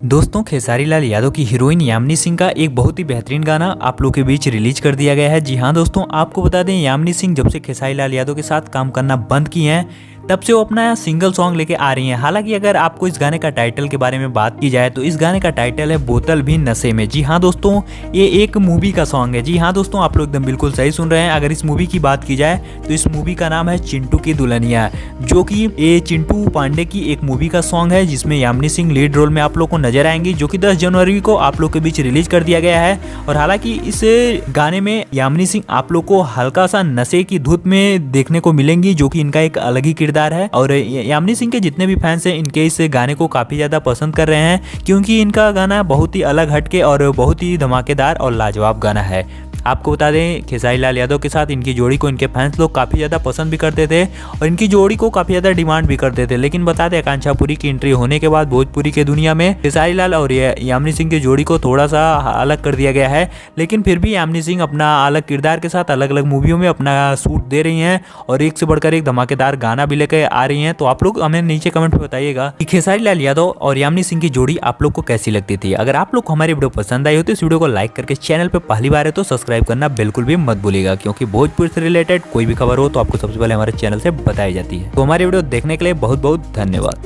दोस्तों, खेसारी लाल यादव की हीरोइन यामिनी सिंह का एक बहुत ही बेहतरीन गाना आप लोग के बीच रिलीज कर दिया गया है। जी हाँ दोस्तों, आपको बता दें यामिनी सिंह जब से खेसारी लाल यादव के साथ काम करना बंद किए हैं तब से वो अपना सिंगल सॉन्ग लेके आ रही हैं। हालांकि अगर आपको इस गाने का टाइटल के बारे में बात की जाए तो इस गाने का टाइटल है बोतल भी नशे में। जी हाँ दोस्तों, ये एक मूवी का सॉन्ग है। जी हाँ दोस्तों, आप लोग एकदम बिल्कुल सही सुन रहे हैं। अगर इस मूवी की बात की जाए तो इस मूवी का नाम है चिंटू की दुल्हनिया, जो कि ये चिंटू पांडे की एक मूवी का सॉन्ग है जिसमें यामिनी सिंह लीड रोल में आप लोग को नजर आएंगी, जो कि 10 जनवरी को आप लोग के बीच रिलीज कर दिया गया है। और हालांकि इस गाने में यामिनी सिंह आप लोग को हल्का सा नशे की धुत में देखने को मिलेंगी, जो कि इनका एक अलग ही किरदार है। और यामिनी सिंह के जितने भी फैंस हैं इनके इस गाने को काफी ज्यादा पसंद कर रहे हैं, क्योंकि इनका गाना बहुत ही अलग हटके और बहुत ही धमाकेदार और लाजवाब गाना है। आपको बता दें खेसारी लाल यादव के साथ इनकी जोड़ी को इनके फैंस लोग काफ़ी ज़्यादा पसंद भी करते थे और इनकी जोड़ी को काफ़ी ज़्यादा डिमांड भी करते थे। लेकिन बता दें आकांक्षा पुरी की एंट्री होने के बाद भोजपुरी के दुनिया में खेसारी लाल और यामिनी सिंह की जोड़ी को थोड़ा सा अलग कर दिया गया है। लेकिन फिर भी यामिनी सिंह अपना अलग किरदार के साथ अलग अलग मूवियों में अपना सूट दे रही हैं और एक से बढ़कर एक धमाकेदार गाना भी लेकर आ रही हैं। तो आप लोग हमें नीचे कमेंट में बताइएगा कि खेसारी लाल यादव और यामिनी सिंह की जोड़ी आप लोग को कैसी लगती थी। अगर आप लोग को हमारी वीडियो पसंद आई हो तो इस वीडियो को लाइक करके चैनल पर पहली बार है तो सब्सक्राइब करना बिल्कुल भी मत भूलिएगा, क्योंकि भोजपुर से रिलेटेड कोई भी खबर हो तो आपको सबसे पहले हमारे चैनल से बताई जाती है। तो हमारी वीडियो देखने के लिए बहुत बहुत धन्यवाद।